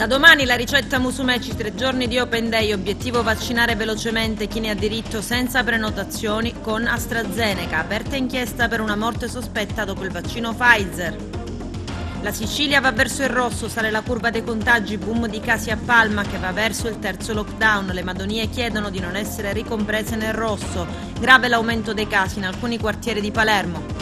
Da domani la ricetta Musumeci, 3 giorni di Open Day, obiettivo vaccinare velocemente chi ne ha diritto senza prenotazioni con AstraZeneca, aperta inchiesta per una morte sospetta dopo il vaccino Pfizer. La Sicilia va verso il rosso, sale la curva dei contagi, boom di casi a Palma che va verso il terzo lockdown, le Madonie chiedono di non essere ricomprese nel rosso, grave l'aumento dei casi in alcuni quartieri di Palermo.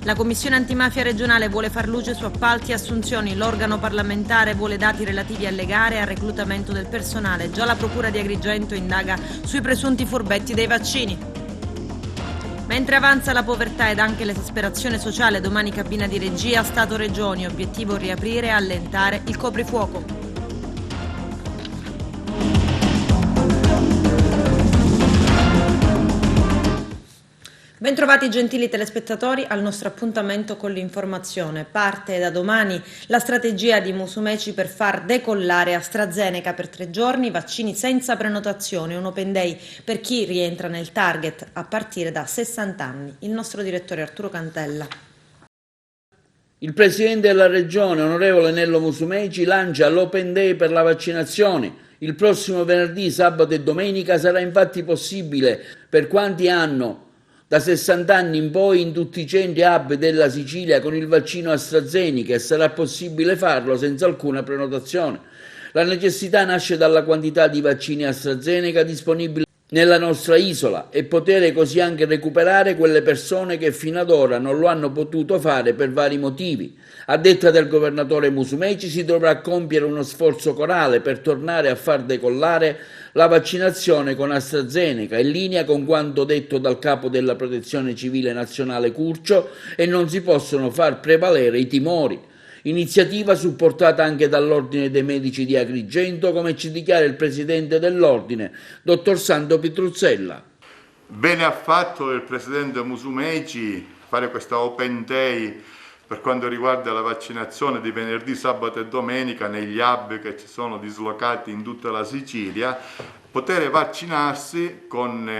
La Commissione Antimafia regionale vuole far luce su appalti e assunzioni, l'organo parlamentare vuole dati relativi alle gare e al reclutamento del personale, già la Procura di Agrigento indaga sui presunti furbetti dei vaccini. Mentre avanza la povertà ed anche l'esasperazione sociale, domani cabina di regia Stato-Regioni, obiettivo riaprire e allentare il coprifuoco. Bentrovati gentili telespettatori al nostro appuntamento con l'informazione. Parte da domani la strategia di Musumeci per far decollare AstraZeneca per 3 giorni, vaccini senza prenotazione, un open day per chi rientra nel target a partire da 60 anni. Il nostro direttore Arturo Cantella. Il Presidente della Regione, onorevole Nello Musumeci, lancia l'Open Day per la vaccinazione. Il prossimo venerdì, sabato e domenica sarà infatti possibile per quanti hanno da 60 anni in poi in tutti i centri hub della Sicilia con il vaccino AstraZeneca e sarà possibile farlo senza alcuna prenotazione. La necessità nasce dalla quantità di vaccini AstraZeneca disponibili nella nostra isola e poter così anche recuperare quelle persone che fino ad ora non lo hanno potuto fare per vari motivi. A detta del governatore Musumeci si dovrà compiere uno sforzo corale per tornare a far decollare la vaccinazione con AstraZeneca, in linea con quanto detto dal capo della Protezione Civile Nazionale Curcio, e non si possono far prevalere i timori. Iniziativa supportata anche dall'Ordine dei Medici di Agrigento, come ci dichiara il presidente dell'Ordine, dottor Sando Pitruzzella. Bene ha fatto il presidente Musumeci fare questa Open Day per quanto riguarda la vaccinazione di venerdì, sabato e domenica negli hub che ci sono dislocati in tutta la Sicilia, poter vaccinarsi con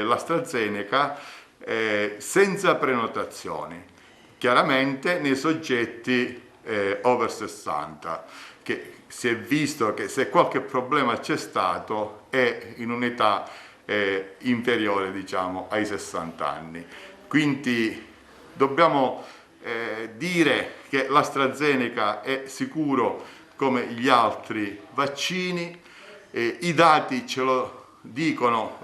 l'AstraZeneca senza prenotazioni, chiaramente nei soggetti over 60, che si è visto che se qualche problema c'è stato è in un'età inferiore, diciamo, ai 60 anni. Quindi dobbiamo dire che l'AstraZeneca è sicuro come gli altri vaccini, i dati ce lo dicono,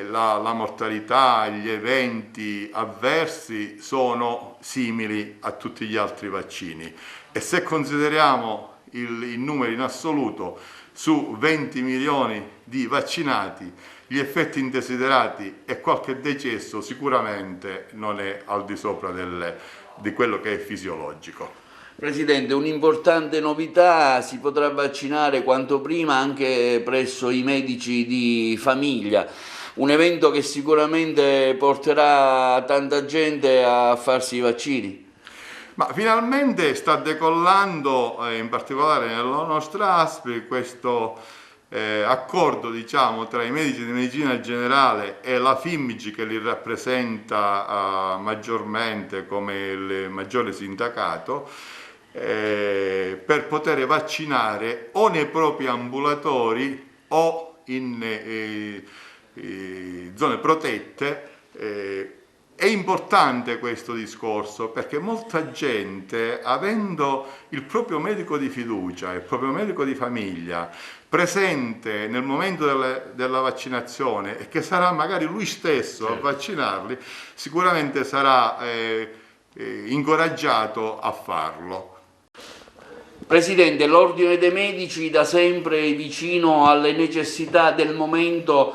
la mortalità, gli eventi avversi sono simili a tutti gli altri vaccini e se consideriamo il numero in assoluto su 20 milioni di vaccinati, gli effetti indesiderati e qualche decesso sicuramente non è al di sopra di quello che è fisiologico. Presidente, un'importante novità: si potrà vaccinare quanto prima anche presso i medici di famiglia, un evento che sicuramente porterà tanta gente a farsi i vaccini. Ma finalmente sta decollando, in particolare nella nostra ASP, questo accordo, diciamo, tra i medici di medicina generale e la FIMG, che li rappresenta maggiormente come il maggiore sindacato, per poter vaccinare o nei propri ambulatori o in zone protette. È importante questo discorso perché molta gente, avendo il proprio medico di fiducia, il proprio medico di famiglia presente nel momento della vaccinazione e che sarà magari lui stesso a vaccinarli, sicuramente sarà incoraggiato a farlo. Presidente, l'Ordine dei Medici da sempre vicino alle necessità del momento,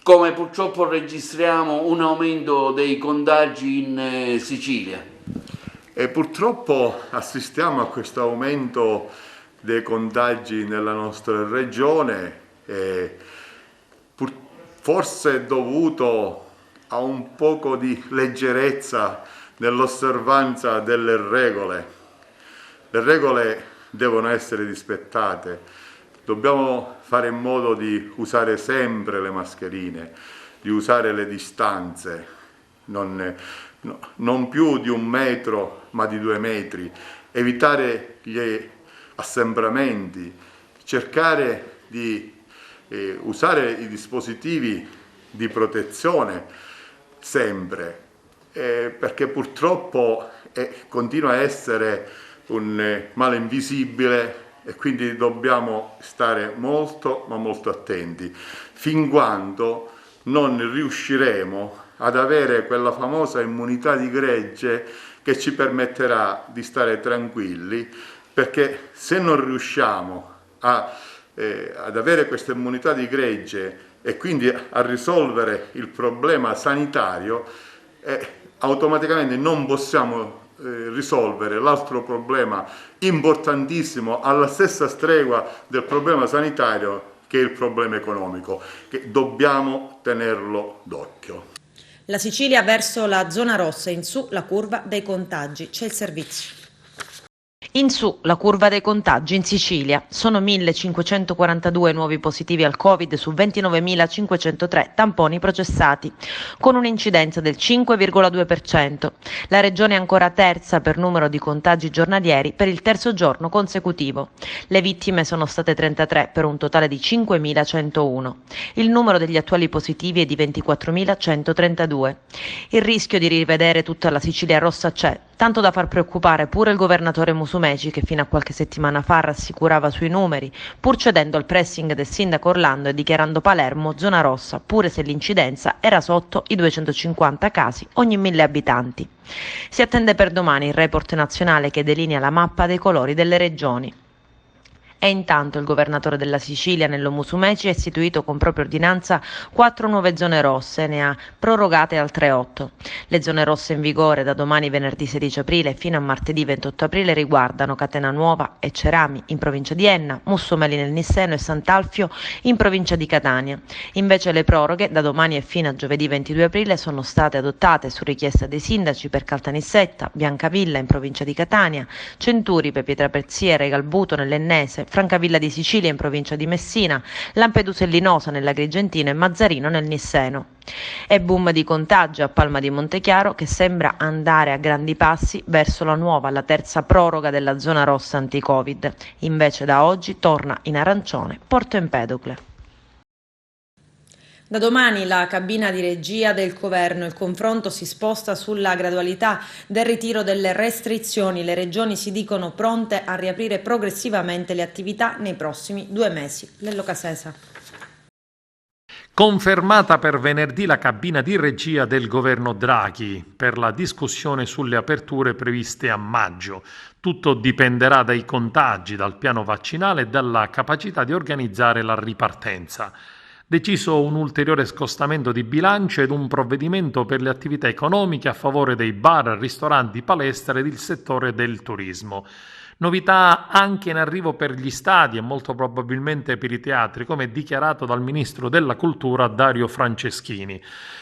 come purtroppo registriamo un aumento dei contagi in Sicilia. E purtroppo assistiamo a questo aumento dei contagi nella nostra regione, forse dovuto a un poco di leggerezza nell'osservanza delle regole. Le regole devono essere rispettate. Dobbiamo fare in modo di usare sempre le mascherine, di usare le distanze, non più di 1 metro ma di 2 metri, evitare gli assembramenti, cercare di usare i dispositivi di protezione sempre, perché purtroppo continua a essere un male invisibile e quindi dobbiamo stare molto ma molto attenti fin quando non riusciremo ad avere quella famosa immunità di gregge che ci permetterà di stare tranquilli, perché se non riusciamo ad avere questa immunità di gregge e quindi a risolvere il problema sanitario, automaticamente non possiamo risolvere l'altro problema importantissimo alla stessa stregua del problema sanitario, che è il problema economico, che dobbiamo tenerlo d'occhio. La Sicilia verso la zona rossa, in su la curva dei contagi. C'è il servizio. In su la curva dei contagi in Sicilia. Sono 1.542 nuovi positivi al Covid su 29.503 tamponi processati, con un'incidenza del 5,2%. La regione è ancora terza per numero di contagi giornalieri per il terzo giorno consecutivo. Le vittime sono state 33 per un totale di 5.101. Il numero degli attuali positivi è di 24.132. Il rischio di rivedere tutta la Sicilia rossa c'è, tanto da far preoccupare pure il governatore Musumeci, che fino a qualche settimana fa rassicurava sui numeri, pur cedendo al pressing del sindaco Orlando e dichiarando Palermo zona rossa, pure se l'incidenza era sotto i 250 casi ogni 1.000 abitanti. Si attende per domani il report nazionale che delinea la mappa dei colori delle regioni. E intanto il governatore della Sicilia, Nello Musumeci, ha istituito con propria ordinanza 4 nuove zone rosse e ne ha prorogate altre 8. Le zone rosse in vigore da domani venerdì 16 aprile fino a martedì 28 aprile riguardano Catenanuova e Cerami in provincia di Enna, Mussomeli nel Nisseno e Sant'Alfio in provincia di Catania. Invece le proroghe da domani e fino a giovedì 22 aprile sono state adottate su richiesta dei sindaci per Caltanissetta, Biancavilla in provincia di Catania, Centuripe, Pietraperzia, Galbuto nell'Ennese, Francavilla di Sicilia in provincia di Messina, Lampedusa e Linosa nell'Agrigentino e Mazzarino nel Nisseno. E boom di contagio a Palma di Montechiaro, che sembra andare a grandi passi verso la terza proroga della zona rossa anti-Covid. Invece da oggi torna in arancione Porto Empedocle. Da domani la cabina di regia del governo, il confronto si sposta sulla gradualità del ritiro delle restrizioni. Le regioni si dicono pronte a riaprire progressivamente le attività nei prossimi 2 mesi. Lello Casesa. Confermata per venerdì la cabina di regia del governo Draghi per la discussione sulle aperture previste a maggio. Tutto dipenderà dai contagi, dal piano vaccinale e dalla capacità di organizzare la ripartenza. Deciso un ulteriore scostamento di bilancio ed un provvedimento per le attività economiche a favore dei bar, ristoranti, palestre ed il settore del turismo. Novità anche in arrivo per gli stadi e molto probabilmente per i teatri, come dichiarato dal Ministro della Cultura Dario Franceschini.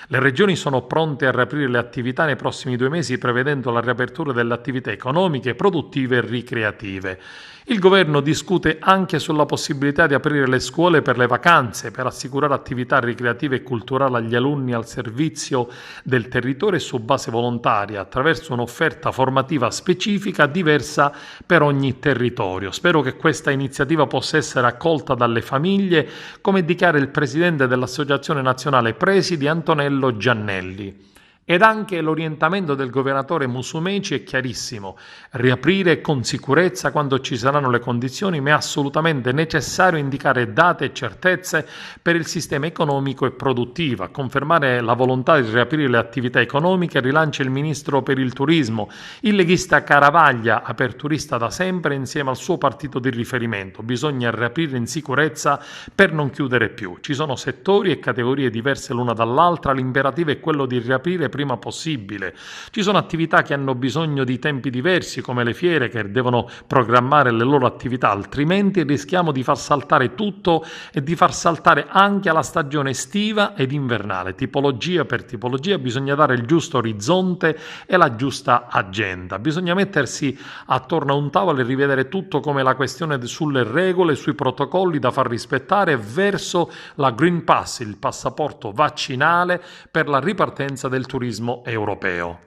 Le regioni sono pronte a riaprire le attività nei prossimi 2 mesi, prevedendo la riapertura delle attività economiche, produttive e ricreative. Il governo discute anche sulla possibilità di aprire le scuole per le vacanze, per assicurare attività ricreative e culturali agli alunni al servizio del territorio e su base volontaria, attraverso un'offerta formativa specifica diversa per ogni territorio. Spero che questa iniziativa possa essere accolta dalle famiglie, come dichiara il presidente dell'Associazione Nazionale Presidi Antonello Giannelli. Ed anche l'orientamento del governatore Musumeci è chiarissimo: riaprire con sicurezza quando ci saranno le condizioni, ma è assolutamente necessario indicare date e certezze per il sistema economico e produttivo. A confermare la volontà di riaprire le attività economiche rilancia il ministro per il turismo, il leghista Caravaglia, aperturista da sempre insieme al suo partito di riferimento. Bisogna riaprire in sicurezza per non chiudere più. Ci sono settori e categorie diverse l'una dall'altra, l'imperativo è quello di riaprire prima possibile. Ci sono attività che hanno bisogno di tempi diversi, come le fiere, che devono programmare le loro attività, altrimenti rischiamo di far saltare tutto e di far saltare anche la stagione estiva ed invernale. Tipologia per tipologia bisogna dare il giusto orizzonte e la giusta agenda. Bisogna mettersi attorno a un tavolo e rivedere tutto, come la questione sulle regole, sui protocolli da far rispettare verso la Green Pass, il passaporto vaccinale per la ripartenza del turismo europeo.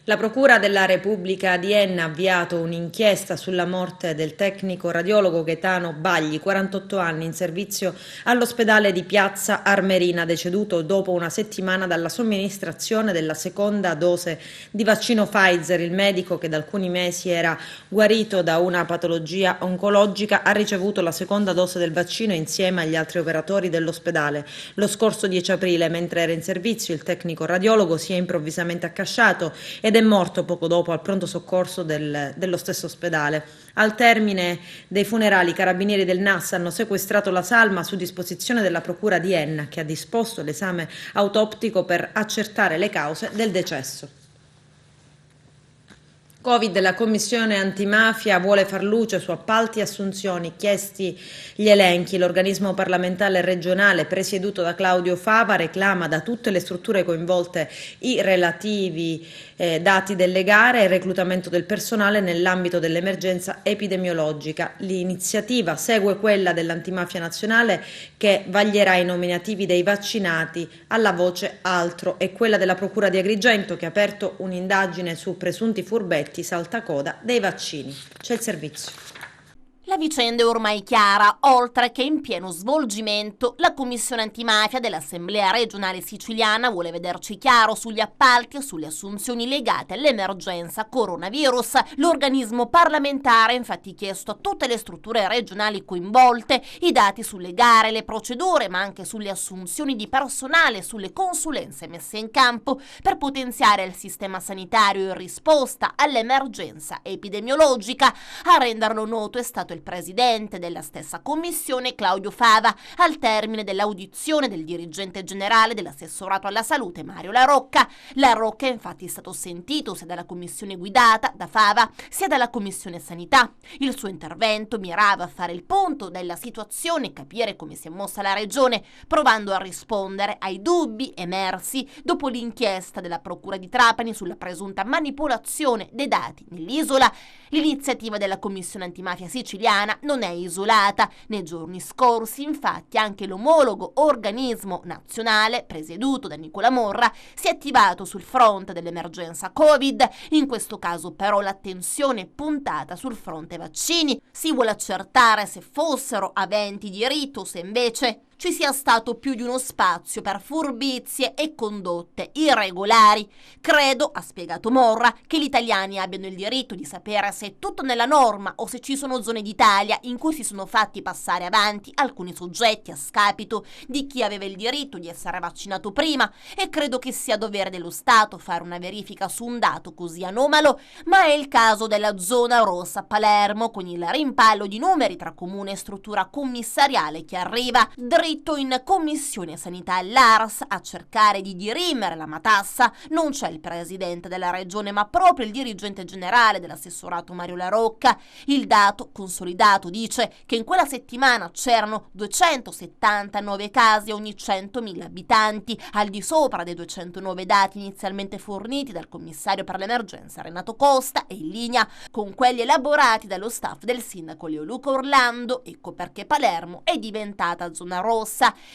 La Procura della Repubblica di Enna ha avviato un'inchiesta sulla morte del tecnico radiologo Gaetano Bagli, 48 anni, in servizio all'ospedale di Piazza Armerina, deceduto dopo una settimana dalla somministrazione della seconda dose di vaccino Pfizer. Il medico, che da alcuni mesi era guarito da una patologia oncologica, ha ricevuto la seconda dose del vaccino insieme agli altri operatori dell'ospedale. Lo scorso 10 aprile, mentre era in servizio, il tecnico radiologo si è improvvisamente accasciato ed è morto poco dopo al pronto soccorso dello stesso ospedale. Al termine dei funerali, i carabinieri del NAS hanno sequestrato la salma su disposizione della Procura di Enna, che ha disposto l'esame autoptico per accertare le cause del decesso. Covid, la Commissione antimafia vuole far luce su appalti e assunzioni, chiesti gli elenchi. L'organismo parlamentare regionale presieduto da Claudio Fava reclama da tutte le strutture coinvolte i relativi dati delle gare e il reclutamento del personale nell'ambito dell'emergenza epidemiologica. L'iniziativa segue quella dell'Antimafia Nazionale, che vaglierà i nominativi dei vaccinati alla voce altro, e quella della Procura di Agrigento, che ha aperto un'indagine su presunti furbetti saltacoda dei vaccini. C'è il servizio. La vicenda è ormai chiara, oltre che in pieno svolgimento. La Commissione antimafia dell'Assemblea regionale siciliana vuole vederci chiaro sugli appalti e sulle assunzioni legate all'emergenza coronavirus. L'organismo parlamentare ha infatti chiesto a tutte le strutture regionali coinvolte i dati sulle gare, le procedure, ma anche sulle assunzioni di personale e sulle consulenze messe in campo per potenziare il sistema sanitario in risposta all'emergenza epidemiologica. A renderlo noto è stato il presidente della stessa commissione, Claudio Fava, al termine dell'audizione del dirigente generale dell'assessorato alla salute, Mario La Rocca. La Rocca è infatti stato sentito sia dalla commissione guidata da Fava sia dalla commissione sanità. Il suo intervento mirava a fare il punto della situazione e capire come si è mossa la regione, provando a rispondere ai dubbi emersi dopo l'inchiesta della Procura di Trapani sulla presunta manipolazione dei dati nell'isola. L'iniziativa della Commissione antimafia siciliana non è isolata. Nei giorni scorsi, infatti, anche l'omologo organismo nazionale, presieduto da Nicola Morra, si è attivato sul fronte dell'emergenza Covid. In questo caso, però, l'attenzione è puntata sul fronte vaccini. Si vuole accertare se fossero aventi diritto o se invece ci sia stato più di uno spazio per furbizie e condotte irregolari. Credo, ha spiegato Morra, che gli italiani abbiano il diritto di sapere se è tutto nella norma o se ci sono zone d'Italia in cui si sono fatti passare avanti alcuni soggetti a scapito di chi aveva il diritto di essere vaccinato prima, e credo che sia dovere dello Stato fare una verifica su un dato così anomalo, ma è il caso della zona rossa a Palermo, con il rimpallo di numeri tra comune e struttura commissariale che arriva dritto in commissione sanità all'ARS a cercare di dirimere la matassa. Non c'è il presidente della regione, ma proprio il dirigente generale dell'assessorato Mario La Rocca. Il dato consolidato dice che in quella settimana c'erano 279 casi ogni 100.000 abitanti, al di sopra dei 209 dati inizialmente forniti dal commissario per l'emergenza Renato Costa e in linea con quelli elaborati dallo staff del sindaco Leoluca Orlando. Ecco perché Palermo è diventata zona rossa.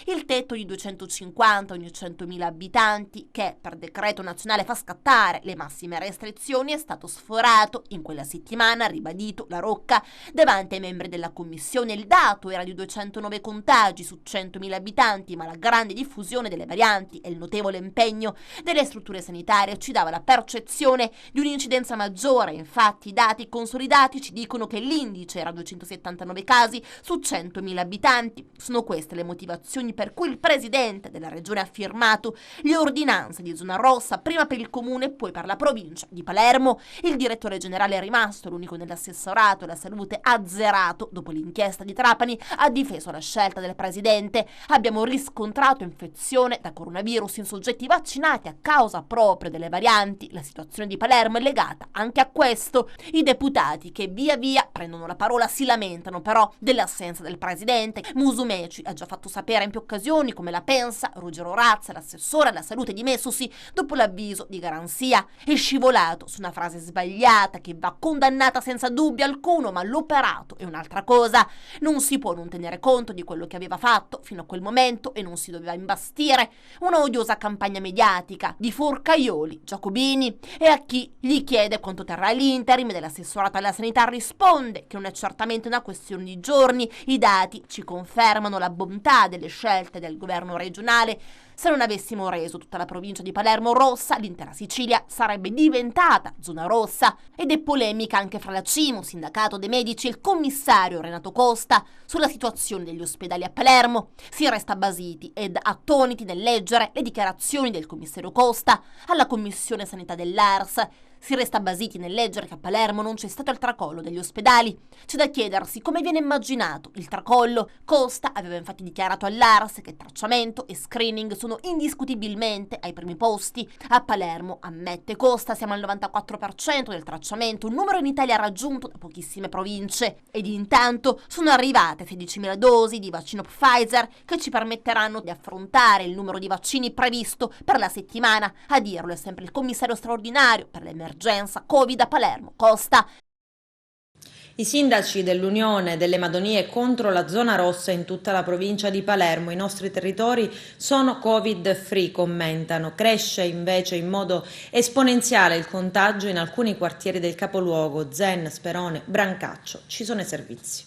Il tetto di 250 ogni 100.000 abitanti, che per decreto nazionale fa scattare le massime restrizioni, è stato sforato in quella settimana, ha ribadito La Rocca davanti ai membri della commissione. Il dato era di 209 contagi su 100.000 abitanti, ma la grande diffusione delle varianti e il notevole impegno delle strutture sanitarie ci dava la percezione di un'incidenza maggiore. Infatti i dati consolidati ci dicono che l'indice era 279 casi su 100.000 abitanti. Sono queste le motivazioni per cui il presidente della regione ha firmato le ordinanze di zona rossa, prima per il comune e poi per la provincia di Palermo. Il direttore generale è rimasto l'unico nell'assessorato alla salute azzerato dopo l'inchiesta di Trapani, ha difeso la scelta del presidente. Abbiamo riscontrato infezione da coronavirus in soggetti vaccinati a causa proprio delle varianti. La situazione di Palermo è legata anche a questo. I deputati che via via prendono la parola si lamentano però dell'assenza del presidente. Musumeci ha già fatto fatto sapere in più occasioni come la pensa Ruggero Razza, l'assessore alla salute dimessosi dopo l'avviso di garanzia, è scivolato su una frase sbagliata che va condannata senza dubbio alcuno, ma l'operato è un'altra cosa. Non si può non tenere conto di quello che aveva fatto fino a quel momento e non si doveva imbastire una odiosa campagna mediatica di forcaioli giacobini. E a chi gli chiede quanto terrà l'interim dell'assessorato alla sanità risponde che non è certamente una questione di giorni, i dati ci confermano la bontà delle scelte del governo regionale. Se non avessimo reso tutta la provincia di Palermo rossa, l'intera Sicilia sarebbe diventata zona rossa. Ed è polemica anche fra la CIMO, sindacato dei medici, e il commissario Renato Costa sulla situazione degli ospedali a Palermo. Si resta basiti ed attoniti nel leggere le dichiarazioni del commissario Costa alla Commissione Sanità dell'ARS. Si resta basiti nel leggere che a Palermo non c'è stato il tracollo degli ospedali. C'è da chiedersi come viene immaginato il tracollo. Costa aveva infatti dichiarato all'ARS che tracciamento e screening sono indiscutibilmente ai primi posti. A Palermo, ammette Costa, siamo al 94% del tracciamento, un numero in Italia raggiunto da pochissime province. Ed intanto sono arrivate 16.000 dosi di vaccino Pfizer che ci permetteranno di affrontare il numero di vaccini previsto per la settimana. A dirlo è sempre il commissario straordinario per l'emergenza Covid a Palermo, Costa. I sindaci dell'Unione delle Madonie contro la zona rossa in tutta la provincia di Palermo. I nostri territori sono Covid-free, commentano. Cresce invece in modo esponenziale il contagio in alcuni quartieri del capoluogo, Zen, Sperone, Brancaccio. Ci sono i servizi.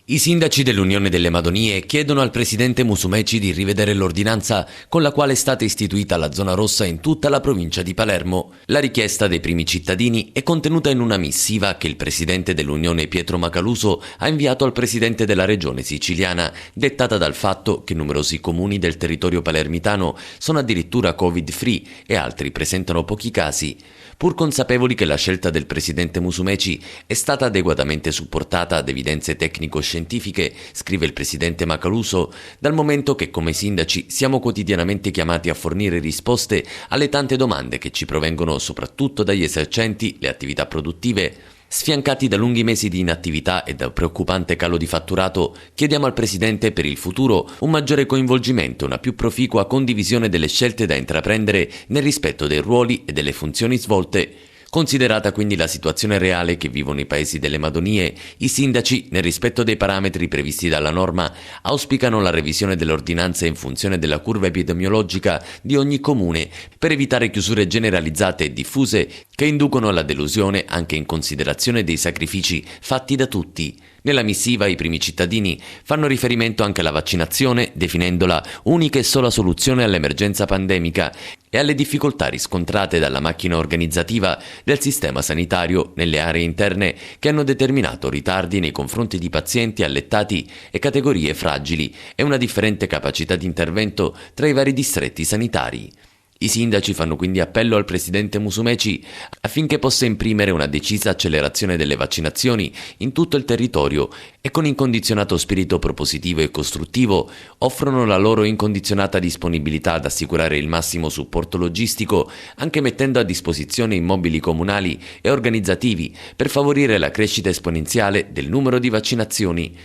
I sindaci dell'Unione delle Madonie chiedono al presidente Musumeci di rivedere l'ordinanza con la quale è stata istituita la zona rossa in tutta la provincia di Palermo. La richiesta dei primi cittadini è contenuta in una missiva che il presidente dell'Unione Pietro Macaluso ha inviato al presidente della regione siciliana, dettata dal fatto che numerosi comuni del territorio palermitano sono addirittura Covid-free e altri presentano pochi casi. Pur consapevoli che la scelta del presidente Musumeci è stata adeguatamente supportata ad evidenze tecnico-scientifiche, scrive il presidente Macaluso, dal momento che come sindaci siamo quotidianamente chiamati a fornire risposte alle tante domande che ci provengono soprattutto dagli esercenti le attività produttive. Sfiancati da lunghi mesi di inattività e da un preoccupante calo di fatturato, chiediamo al Presidente per il futuro un maggiore coinvolgimento e una più proficua condivisione delle scelte da intraprendere nel rispetto dei ruoli e delle funzioni svolte. Considerata quindi la situazione reale che vivono i paesi delle Madonie, i sindaci, nel rispetto dei parametri previsti dalla norma, auspicano la revisione delle ordinanze in funzione della curva epidemiologica di ogni comune per evitare chiusure generalizzate e diffuse che inducono alla delusione anche in considerazione dei sacrifici fatti da tutti. Nella missiva i primi cittadini fanno riferimento anche alla vaccinazione, definendola unica e sola soluzione all'emergenza pandemica e alle difficoltà riscontrate dalla macchina organizzativa del sistema sanitario nelle aree interne che hanno determinato ritardi nei confronti di pazienti allettati e categorie fragili e una differente capacità di intervento tra i vari distretti sanitari. I sindaci fanno quindi appello al presidente Musumeci affinché possa imprimere una decisa accelerazione delle vaccinazioni in tutto il territorio e con incondizionato spirito propositivo e costruttivo offrono la loro incondizionata disponibilità ad assicurare il massimo supporto logistico, anche mettendo a disposizione immobili comunali e organizzativi per favorire la crescita esponenziale del numero di vaccinazioni.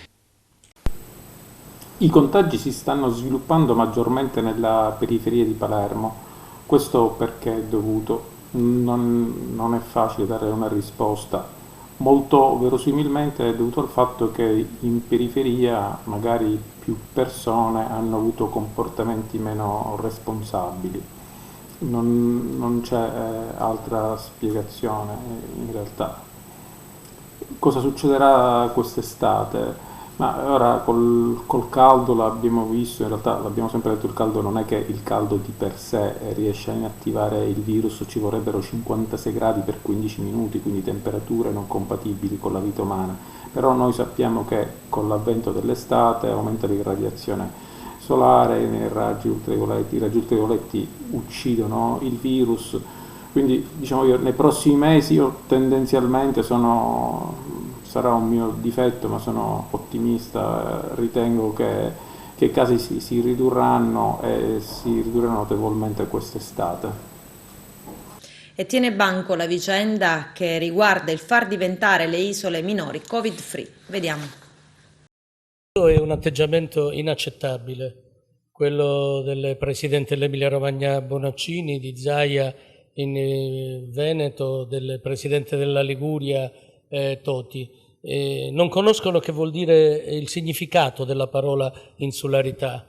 I contagi si stanno sviluppando maggiormente nella periferia di Palermo. Questo perché è dovuto? Non è facile dare una risposta. Molto verosimilmente è dovuto al fatto che in periferia magari più persone hanno avuto comportamenti meno responsabili. Non c'è altra spiegazione in realtà. Cosa succederà quest'estate? Ma ora col caldo l'abbiamo visto, in realtà l'abbiamo sempre detto, il caldo non è che il caldo di per sé riesce a inattivare il virus, ci vorrebbero 56 gradi per 15 minuti, quindi temperature non compatibili con la vita umana. Però noi sappiamo che con l'avvento dell'estate aumenta l'irradiazione solare, i raggi ultravioletti uccidono il virus, quindi diciamo io nei prossimi mesi io tendenzialmente sarà un mio difetto, ma sono ottimista, ritengo che i casi si ridurranno e si ridurranno notevolmente quest'estate. E tiene banco la vicenda che riguarda il far diventare le isole minori Covid-free. Vediamo. È un atteggiamento inaccettabile, quello del Presidente dell'Emilia Romagna Bonaccini, di Zaia in Veneto, del Presidente della Liguria Toti. Non conoscono che vuol dire il significato della parola insularità.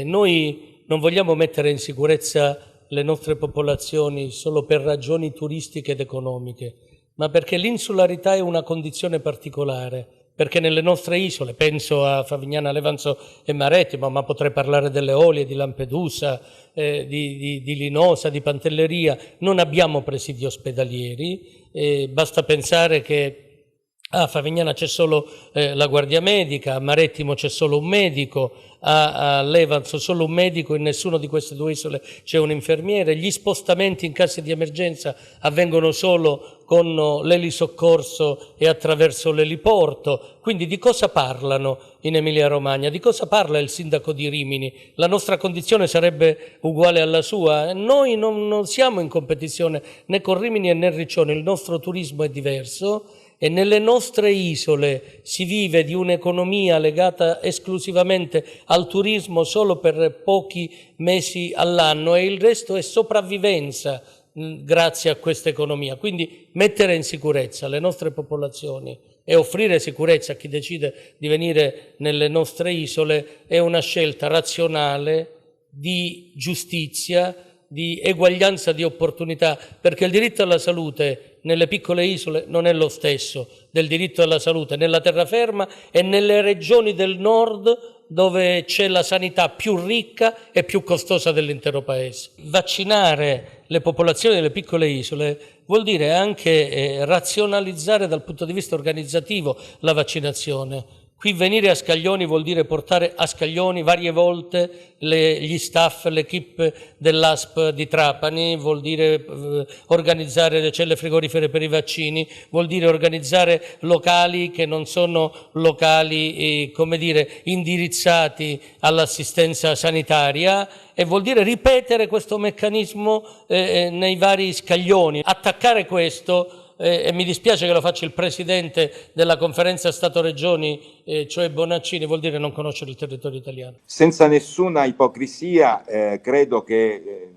Noi non vogliamo mettere in sicurezza le nostre popolazioni solo per ragioni turistiche ed economiche, ma perché l'insularità è una condizione particolare, perché nelle nostre isole, penso a Favignana, Levanzo e Marettimo, ma potrei parlare delle Eolie, di Lampedusa, di Linosa, di Pantelleria, non abbiamo presidi ospedalieri, basta pensare che a Favignana c'è solo la guardia medica, a Marettimo c'è solo un medico, a Levanzo solo un medico, in nessuna di queste due isole c'è un infermiere. Gli spostamenti in casi di emergenza avvengono solo con l'elisoccorso e attraverso l'eliporto. Quindi di cosa parlano in Emilia Romagna? Di cosa parla il sindaco di Rimini? La nostra condizione sarebbe uguale alla sua? Noi non siamo in competizione né con Rimini né Riccione, il nostro turismo è diverso. E nelle nostre isole si vive di un'economia legata esclusivamente al turismo solo per pochi mesi all'anno e il resto è sopravvivenza grazie a questa economia. Quindi mettere in sicurezza le nostre popolazioni e offrire sicurezza a chi decide di venire nelle nostre isole è una scelta razionale di giustizia, di eguaglianza di opportunità, perché il diritto alla salute nelle piccole isole non è lo stesso del diritto alla salute nella terraferma e nelle regioni del nord dove c'è la sanità più ricca e più costosa dell'intero paese. Vaccinare le popolazioni delle piccole isole vuol dire anche razionalizzare dal punto di vista organizzativo la vaccinazione. Qui venire a Scaglioni vuol dire portare a Scaglioni varie volte gli staff, l'equipe dell'ASP di Trapani, vuol dire organizzare le celle frigorifere per i vaccini, vuol dire organizzare locali che non sono locali, come dire, indirizzati all'assistenza sanitaria e vuol dire ripetere questo meccanismo nei vari scaglioni, attaccare questo. E mi dispiace che lo faccia il Presidente della Conferenza Stato-Regioni, cioè Bonaccini, vuol dire non conoscere il territorio italiano. Senza nessuna ipocrisia, credo che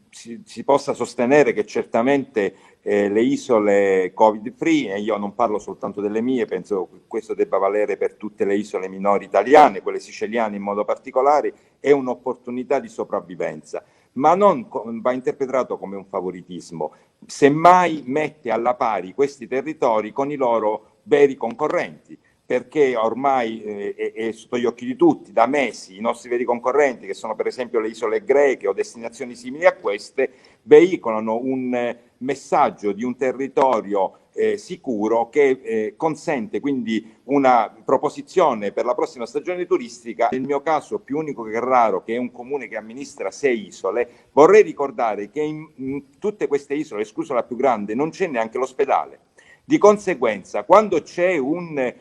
si possa sostenere che certamente le isole Covid-free, e io non parlo soltanto delle mie, penso che questo debba valere per tutte le isole minori italiane, quelle siciliane in modo particolare, è un'opportunità di sopravvivenza, ma non va interpretato come un favoritismo. Semmai mette alla pari questi territori con i loro veri concorrenti, perché ormai è sotto gli occhi di tutti, da mesi, i nostri veri concorrenti, che sono per esempio le isole greche o destinazioni simili a queste, veicolano un messaggio di un territorio sicuro che consente quindi una proposizione per la prossima stagione turistica. Nel mio caso più unico che raro, che è un comune che amministra 6 isole, vorrei ricordare che in tutte queste isole, escluso la più grande, non c'è neanche l'ospedale. Di conseguenza, quando c'è un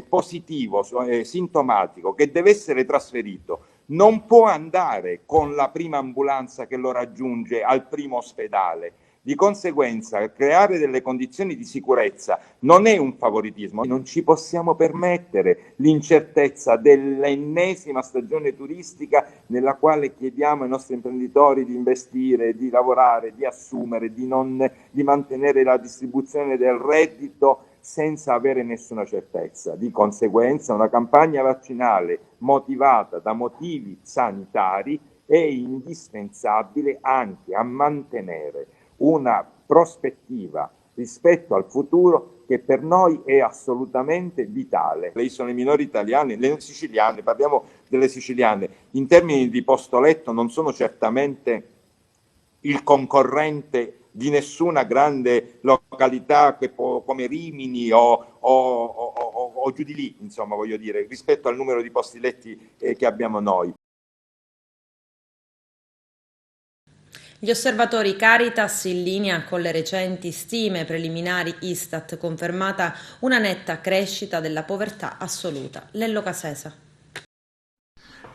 positivo, sintomatico, che deve essere trasferito, non può andare con la prima ambulanza che lo raggiunge al primo ospedale. Di conseguenza, creare delle condizioni di sicurezza non è un favoritismo. Non ci possiamo permettere l'incertezza dell'ennesima stagione turistica nella quale chiediamo ai nostri imprenditori di investire, di lavorare, di assumere, di mantenere la distribuzione del reddito senza avere nessuna certezza. Di conseguenza, una campagna vaccinale motivata da motivi sanitari è indispensabile anche a mantenere una prospettiva rispetto al futuro che per noi è assolutamente vitale. Le isole minori italiane, le siciliane, parliamo delle siciliane, in termini di posto letto non sono certamente il concorrente di nessuna grande località come Rimini o giù di lì, insomma, voglio dire, rispetto al numero di posti letti che abbiamo noi. Gli osservatori Caritas, in linea con le recenti stime preliminari Istat, confermata una netta crescita della povertà assoluta. Lello Casesa.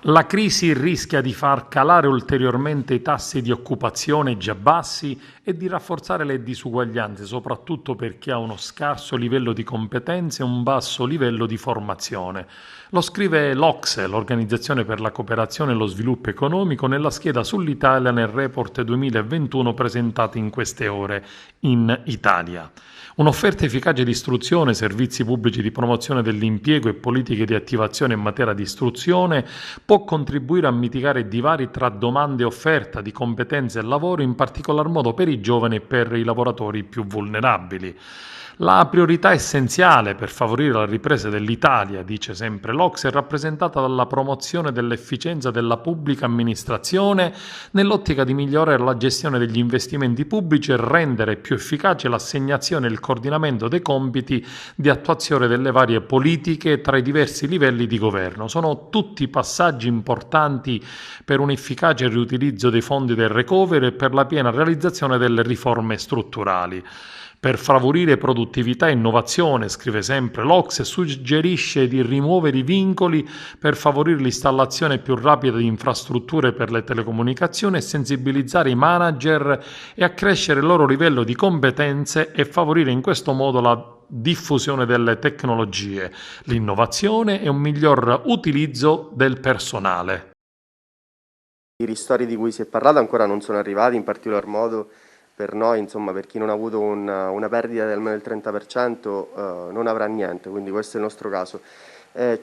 La crisi rischia di far calare ulteriormente i tassi di occupazione già bassi e di rafforzare le disuguaglianze, soprattutto per chi ha uno scarso livello di competenze e un basso livello di formazione. Lo scrive l'OCSE, l'Organizzazione per la Cooperazione e lo Sviluppo Economico, nella scheda sull'Italia nel report 2021 presentato in queste ore in Italia. Un'offerta efficace di istruzione, servizi pubblici di promozione dell'impiego e politiche di attivazione in materia di istruzione può contribuire a mitigare i divari tra domanda e offerta di competenze e lavoro, in particolar modo per i giovani e per i lavoratori più vulnerabili. La priorità essenziale per favorire la ripresa dell'Italia, dice sempre l'OCSE, è rappresentata dalla promozione dell'efficienza della pubblica amministrazione nell'ottica di migliorare la gestione degli investimenti pubblici e rendere più efficace l'assegnazione e il coordinamento dei compiti di attuazione delle varie politiche tra i diversi livelli di governo. Sono tutti passaggi importanti per un efficace riutilizzo dei fondi del recovery e per la piena realizzazione delle riforme strutturali. Per favorire produttività e innovazione, scrive sempre l'OCSE, suggerisce di rimuovere i vincoli per favorire l'installazione più rapida di infrastrutture per le telecomunicazioni e sensibilizzare i manager e accrescere il loro livello di competenze e favorire in questo modo la diffusione delle tecnologie, l'innovazione e un miglior utilizzo del personale. I ristori di cui si è parlato ancora non sono arrivati, in particolar modo per noi, insomma, per chi non ha avuto una perdita di almeno il 30%, non avrà niente, quindi questo è il nostro caso.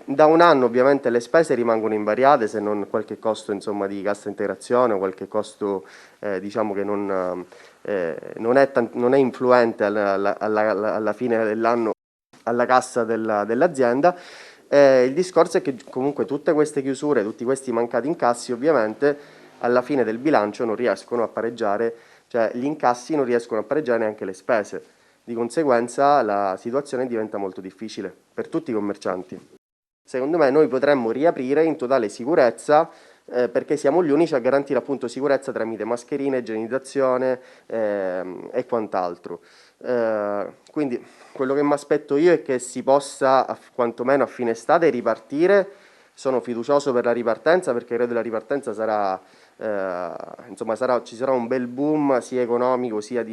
Da un anno ovviamente le spese rimangono invariate, se non qualche costo, insomma, di cassa integrazione o qualche costo diciamo che non è influente alla fine dell'anno alla cassa dell'azienda. Il discorso è che comunque tutte queste chiusure, tutti questi mancati incassi ovviamente alla fine del bilancio non riescono a pareggiare, cioè gli incassi non riescono a pareggiare neanche le spese. Di conseguenza la situazione diventa molto difficile per tutti i commercianti. Secondo me noi potremmo riaprire in totale sicurezza perché siamo gli unici a garantire appunto sicurezza tramite mascherine, igienizzazione e quant'altro. Quindi quello che mi aspetto io è che si possa quantomeno a fine estate ripartire. Sono fiducioso per la ripartenza perché credo che la ripartenza ci sarà un bel boom sia economico sia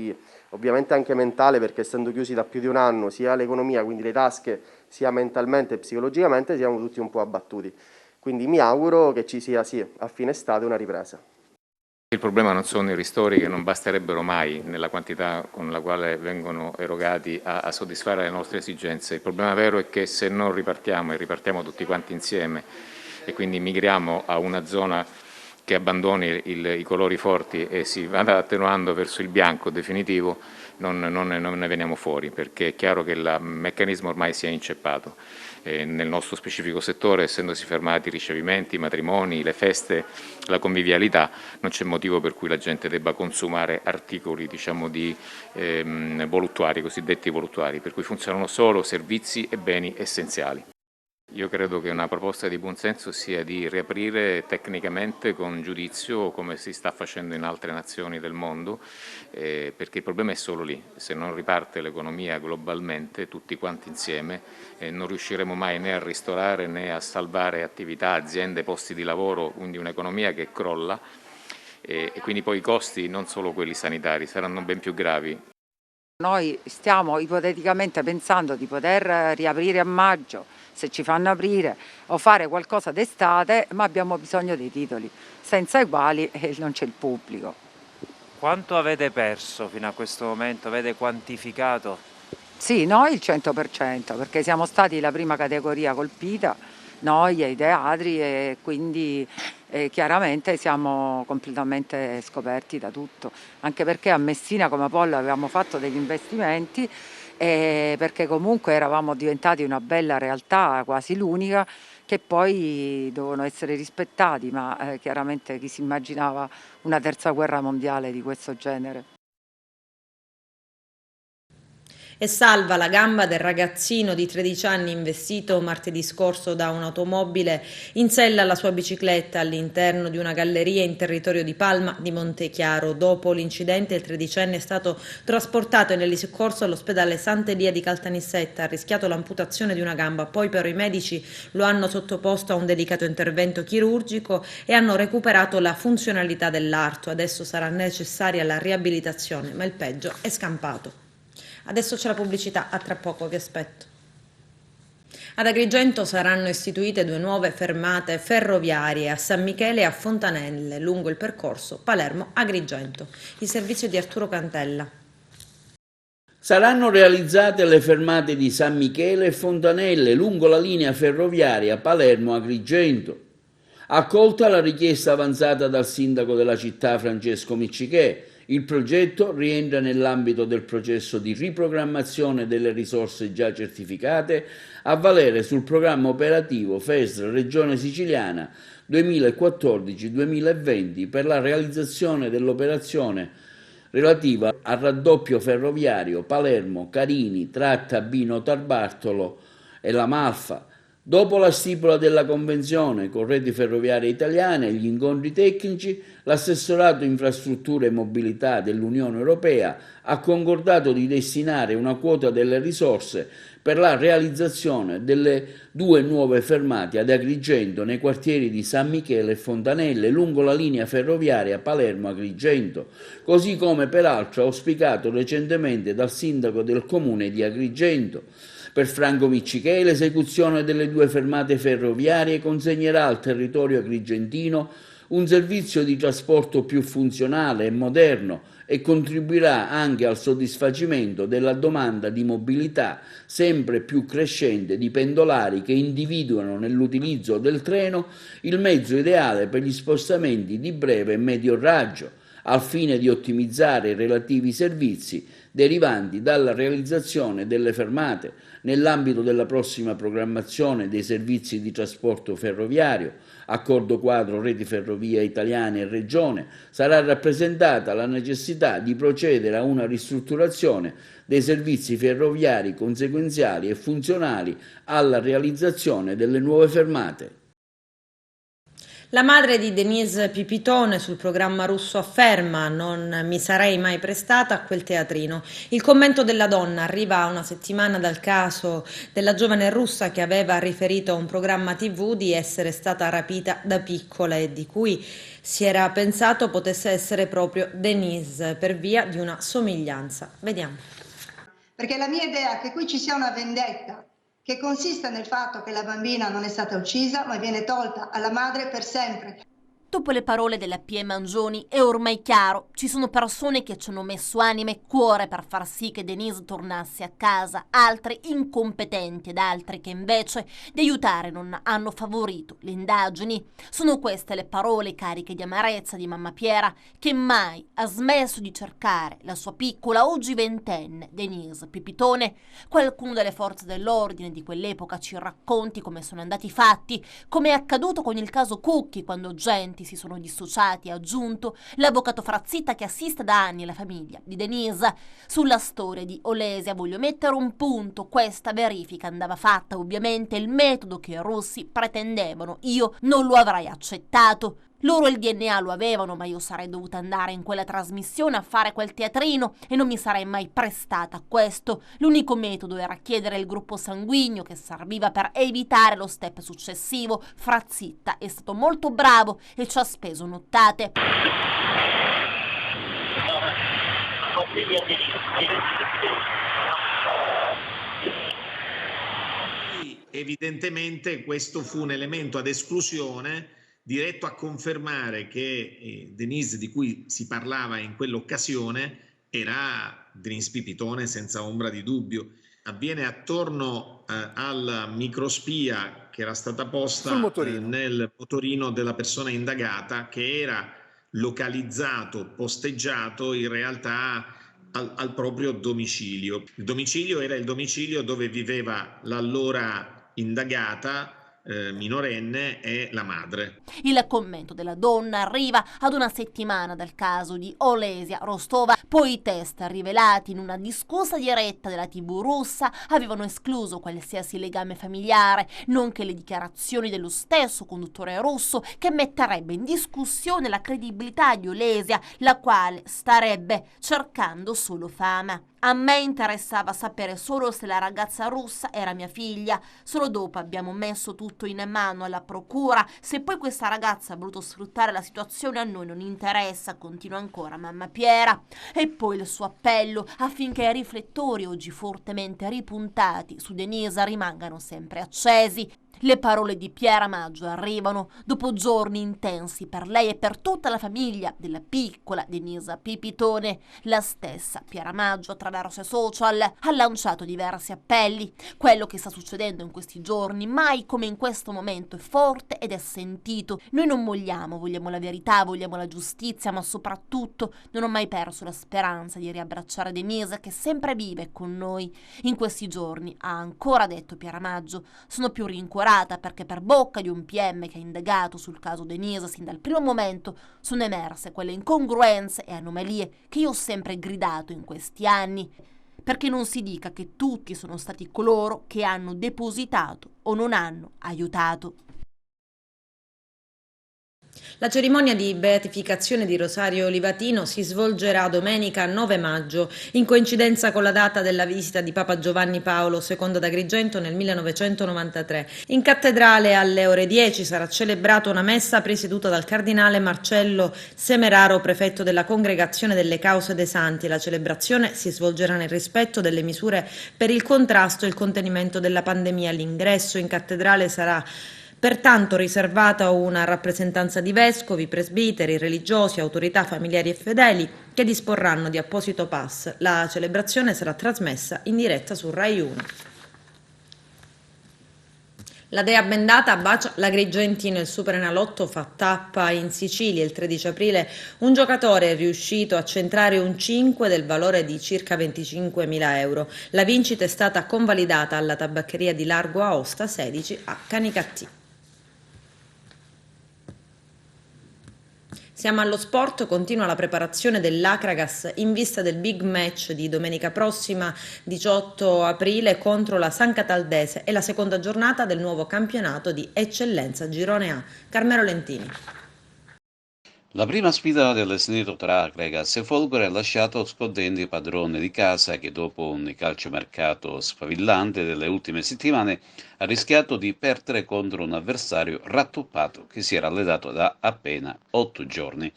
ovviamente anche mentale, perché essendo chiusi da più di un anno sia l'economia, quindi le tasche, sia mentalmente e psicologicamente siamo tutti un po' abbattuti. Quindi mi auguro che ci sia sì a fine estate una ripresa. Il problema non sono i ristori, che non basterebbero mai nella quantità con la quale vengono erogati a soddisfare le nostre esigenze. Il problema vero è che se non ripartiamo e ripartiamo tutti quanti insieme e quindi migriamo a una zona che abbandoni i colori forti e si vada attenuando verso il bianco definitivo, non ne veniamo fuori, perché è chiaro che il meccanismo ormai si è inceppato. Nel nostro specifico settore, essendosi fermati i ricevimenti, i matrimoni, le feste, la convivialità, non c'è motivo per cui la gente debba consumare articoli, diciamo, voluttuari, cosiddetti voluttuari, per cui funzionano solo servizi e beni essenziali. Io credo che una proposta di buonsenso sia di riaprire tecnicamente con giudizio, come si sta facendo in altre nazioni del mondo, perché il problema è solo lì. Se non riparte l'economia globalmente, tutti quanti insieme, non riusciremo mai né a ristorare né a salvare attività, aziende, posti di lavoro, quindi un'economia che crolla e quindi poi i costi, non solo quelli sanitari, saranno ben più gravi. Noi stiamo ipoteticamente pensando di poter riaprire a maggio, se ci fanno aprire, o fare qualcosa d'estate, ma abbiamo bisogno dei titoli, senza i quali non c'è il pubblico. Quanto avete perso fino a questo momento? Avete quantificato? Sì, noi il 100%, perché siamo stati la prima categoria colpita, noi e i teatri, e quindi chiaramente siamo completamente scoperti da tutto, anche perché a Messina come Apollo avevamo fatto degli investimenti, perché comunque eravamo diventati una bella realtà, quasi l'unica, che poi dovevano essere rispettati, ma chiaramente chi si immaginava una terza guerra mondiale di questo genere. È salva la gamba del ragazzino di 13 anni investito martedì scorso da un'automobile in sella alla sua bicicletta all'interno di una galleria in territorio di Palma di Montechiaro. Dopo l'incidente il 13enne è stato trasportato in elisoccorso all'ospedale Sant'Elia di Caltanissetta, ha rischiato l'amputazione di una gamba, poi però i medici lo hanno sottoposto a un delicato intervento chirurgico e hanno recuperato la funzionalità dell'arto. Adesso sarà necessaria la riabilitazione, ma il peggio è scampato. Adesso c'è la pubblicità, a tra poco, vi aspetto. Ad Agrigento saranno istituite 2 nuove fermate ferroviarie a San Michele e a Fontanelle, lungo il percorso Palermo-Agrigento. Il servizio di Arturo Cantella. Saranno realizzate le fermate di San Michele e Fontanelle lungo la linea ferroviaria Palermo-Agrigento. Accolta la richiesta avanzata dal sindaco della città Francesco Miccichè, il progetto rientra nell'ambito del processo di riprogrammazione delle risorse già certificate a valere sul programma operativo FESR Regione Siciliana 2014-2020 per la realizzazione dell'operazione relativa al raddoppio ferroviario Palermo-Carini, tratta Bino-Tarbartolo e la Malfa. Dopo la stipula della convenzione con Reti Ferroviarie Italiane e gli incontri tecnici, l'assessorato infrastrutture e mobilità dell'Unione Europea ha concordato di destinare una quota delle risorse per la realizzazione delle 2 nuove fermate ad Agrigento nei quartieri di San Michele e Fontanelle lungo la linea ferroviaria Palermo-Agrigento, così come peraltro auspicato recentemente dal sindaco del comune di Agrigento. Per Franco Miccichè l'esecuzione delle 2 fermate ferroviarie consegnerà al territorio agrigentino un servizio di trasporto più funzionale e moderno e contribuirà anche al soddisfacimento della domanda di mobilità sempre più crescente di pendolari che individuano nell'utilizzo del treno il mezzo ideale per gli spostamenti di breve e medio raggio, al fine di ottimizzare i relativi servizi derivanti dalla realizzazione delle fermate. Nell'ambito della prossima programmazione dei servizi di trasporto ferroviario, accordo quadro Reti Ferrovie Italiane e Regione, sarà rappresentata la necessità di procedere a una ristrutturazione dei servizi ferroviari conseguenziali e funzionali alla realizzazione delle nuove fermate. La madre di Denise Pipitone sul programma russo afferma: non mi sarei mai prestata a quel teatrino. Il commento della donna arriva a una settimana dal caso della giovane russa che aveva riferito a un programma TV di essere stata rapita da piccola e di cui si era pensato potesse essere proprio Denise per via di una somiglianza. Vediamo. Perché la mia idea è che qui ci sia una vendetta che consiste nel fatto che la bambina non è stata uccisa, ma viene tolta alla madre per sempre. Dopo le parole della P. Mangioni è ormai chiaro, ci sono persone che ci hanno messo anima e cuore per far sì che Denise tornasse a casa, altri incompetenti ed altri che invece di aiutare non hanno favorito le indagini. Sono queste le parole cariche di amarezza di mamma Piera, che mai ha smesso di cercare la sua piccola, oggi 20enne, Denise Pipitone. Qualcuno delle forze dell'ordine di quell'epoca ci racconti come sono andati i fatti, come è accaduto con il caso Cucchi, quando gente si sono dissociati, ha aggiunto l'avvocato Frazzitta che assiste da anni la famiglia di Denise. Sulla storia di Olesia voglio mettere un punto: questa verifica andava fatta, ovviamente il metodo che i russi pretendevano io non lo avrei accettato. Loro il DNA lo avevano, ma io sarei dovuta andare in quella trasmissione a fare quel teatrino e non mi sarei mai prestata a questo. L'unico metodo era chiedere il gruppo sanguigno che serviva per evitare lo step successivo. Frazzitta è stato molto bravo e ci ha speso nottate. Evidentemente questo fu un elemento ad esclusione diretto a confermare che Denise di cui si parlava in quell'occasione era Denise Pipitone senza ombra di dubbio. Avviene attorno alla microspia che era stata posta nel motorino della persona indagata, che era localizzato, posteggiato in realtà al proprio domicilio. Il domicilio era il domicilio dove viveva l'allora indagata minorenne è la madre. Il commento della donna arriva ad una settimana dal caso di Olesia Rostova, poi i test rivelati in una discussa diretta della TV russa avevano escluso qualsiasi legame familiare, nonché le dichiarazioni dello stesso conduttore russo che metterebbe in discussione la credibilità di Olesia, la quale starebbe cercando solo fama. A me interessava sapere solo se la ragazza russa era mia figlia, solo dopo abbiamo messo tutto in mano alla procura. Se poi questa ragazza ha voluto sfruttare la situazione a noi non interessa, continua ancora mamma Piera. E poi il suo appello affinché i riflettori oggi fortemente ripuntati su Denisa rimangano sempre accesi. Le parole di Piera Maggio arrivano dopo giorni intensi per lei e per tutta la famiglia della piccola Denisa Pipitone. La stessa Piera Maggio attraverso i social ha lanciato diversi appelli. Quello che sta succedendo in questi giorni mai come in questo momento è forte ed è sentito. Noi non molliamo, vogliamo la verità, vogliamo la giustizia, ma soprattutto non ho mai perso la speranza di riabbracciare Denisa che sempre vive con noi. In questi giorni, ha ancora detto Piera Maggio, sono più rincuorata perché per bocca di un PM che ha indagato sul caso Denisa sin dal primo momento sono emerse quelle incongruenze e anomalie che io ho sempre gridato in questi anni, perché non si dica che tutti sono stati coloro che hanno depositato o non hanno aiutato. La cerimonia di beatificazione di Rosario Livatino si svolgerà domenica 9 maggio, in coincidenza con la data della visita di Papa Giovanni Paolo II ad Agrigento nel 1993. In cattedrale alle ore 10 sarà celebrata una messa presieduta dal cardinale Marcello Semeraro, prefetto della Congregazione delle Cause dei Santi. La celebrazione si svolgerà nel rispetto delle misure per il contrasto e il contenimento della pandemia. L'ingresso in cattedrale sarà pertanto riservata una rappresentanza di vescovi, presbiteri, religiosi, autorità familiari e fedeli che disporranno di apposito pass. La celebrazione sarà trasmessa in diretta su Rai 1. La Dea bendata bacia l'Agrigentino, il Superenalotto fa tappa in Sicilia. Il 13 aprile un giocatore è riuscito a centrare un 5 del valore di circa 25.000 euro. La vincita è stata convalidata alla tabaccheria di Largo Aosta 16 a Canicattì. Siamo allo sport, continua la preparazione dell'Acragas in vista del big match di domenica prossima 18 aprile contro la San Cataldese e la seconda giornata del nuovo campionato di eccellenza Girone A. Carmelo Lentini. La prima sfida dell'Esnero tra Acragas e Folgore ha lasciato scondendo il padrone di casa che dopo un calciomercato sfavillante delle ultime settimane ha rischiato di perdere contro un avversario rattoppato che si era allenato da appena 8 giorni.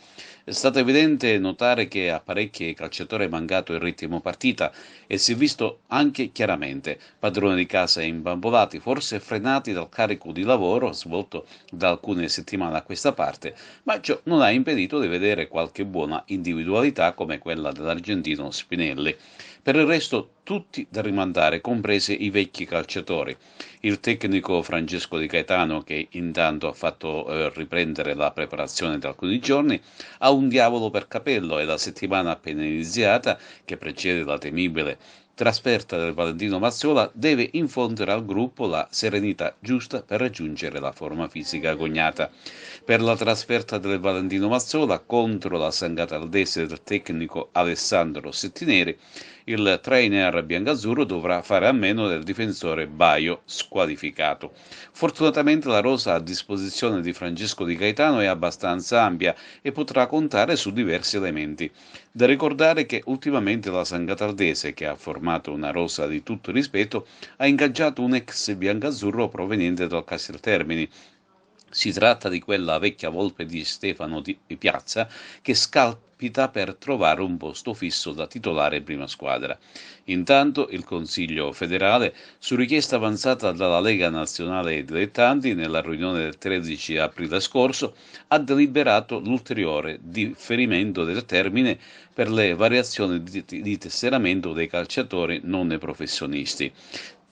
È stato evidente notare che a parecchi calciatori è mancato il ritmo partita e si è visto anche chiaramente padrone di casa imbambolati, forse frenati dal carico di lavoro svolto da alcune settimane a questa parte, ma ciò non ha impedito di vedere qualche buona individualità come quella dell'argentino Spinelli. Per il resto tutti da rimandare, compresi i vecchi calciatori. Il tecnico Francesco Di Gaetano, che intanto ha fatto riprendere la preparazione da alcuni giorni, ha un diavolo per capello e la settimana appena iniziata, che precede la temibile trasferta del Valentino Mazzola, deve infondere al gruppo la serenità giusta per raggiungere la forma fisica agognata. Per la trasferta del Valentino Mazzola contro la San Cataldese del tecnico Alessandro Settineri, il trainer biancazzurro dovrà fare a meno del difensore Baio squalificato. Fortunatamente la rosa a disposizione di Francesco Di Gaetano è abbastanza ampia e potrà contare su diversi elementi. Da ricordare che ultimamente la San Cataldese, che ha formato una rosa di tutto rispetto, ha ingaggiato un ex biancazzurro proveniente dal Casteltermini. Si tratta di quella vecchia volpe di Stefano di Piazza che scalpita per trovare un posto fisso da titolare in prima squadra. Intanto il Consiglio federale, su richiesta avanzata dalla Lega Nazionale Dilettanti nella riunione del 13 aprile scorso, ha deliberato l'ulteriore differimento del termine per le variazioni di tesseramento dei calciatori non professionisti.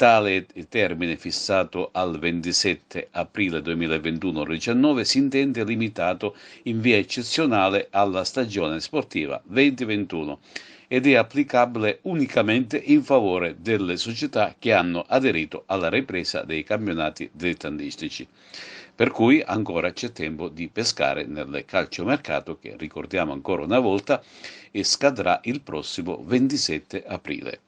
Tale termine, fissato al 27 aprile 2021-19, si intende limitato in via eccezionale alla stagione sportiva 2021. ed è applicabile unicamente in favore delle società che hanno aderito alla ripresa dei campionati dilettantistici. Per cui ancora c'è tempo di pescare nel calciomercato che, ricordiamo ancora una volta, scadrà il prossimo 27 aprile.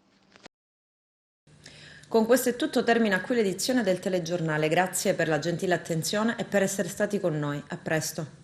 Con questo è tutto, termina qui l'edizione del telegiornale. Grazie per la gentile attenzione e per essere stati con noi. A presto.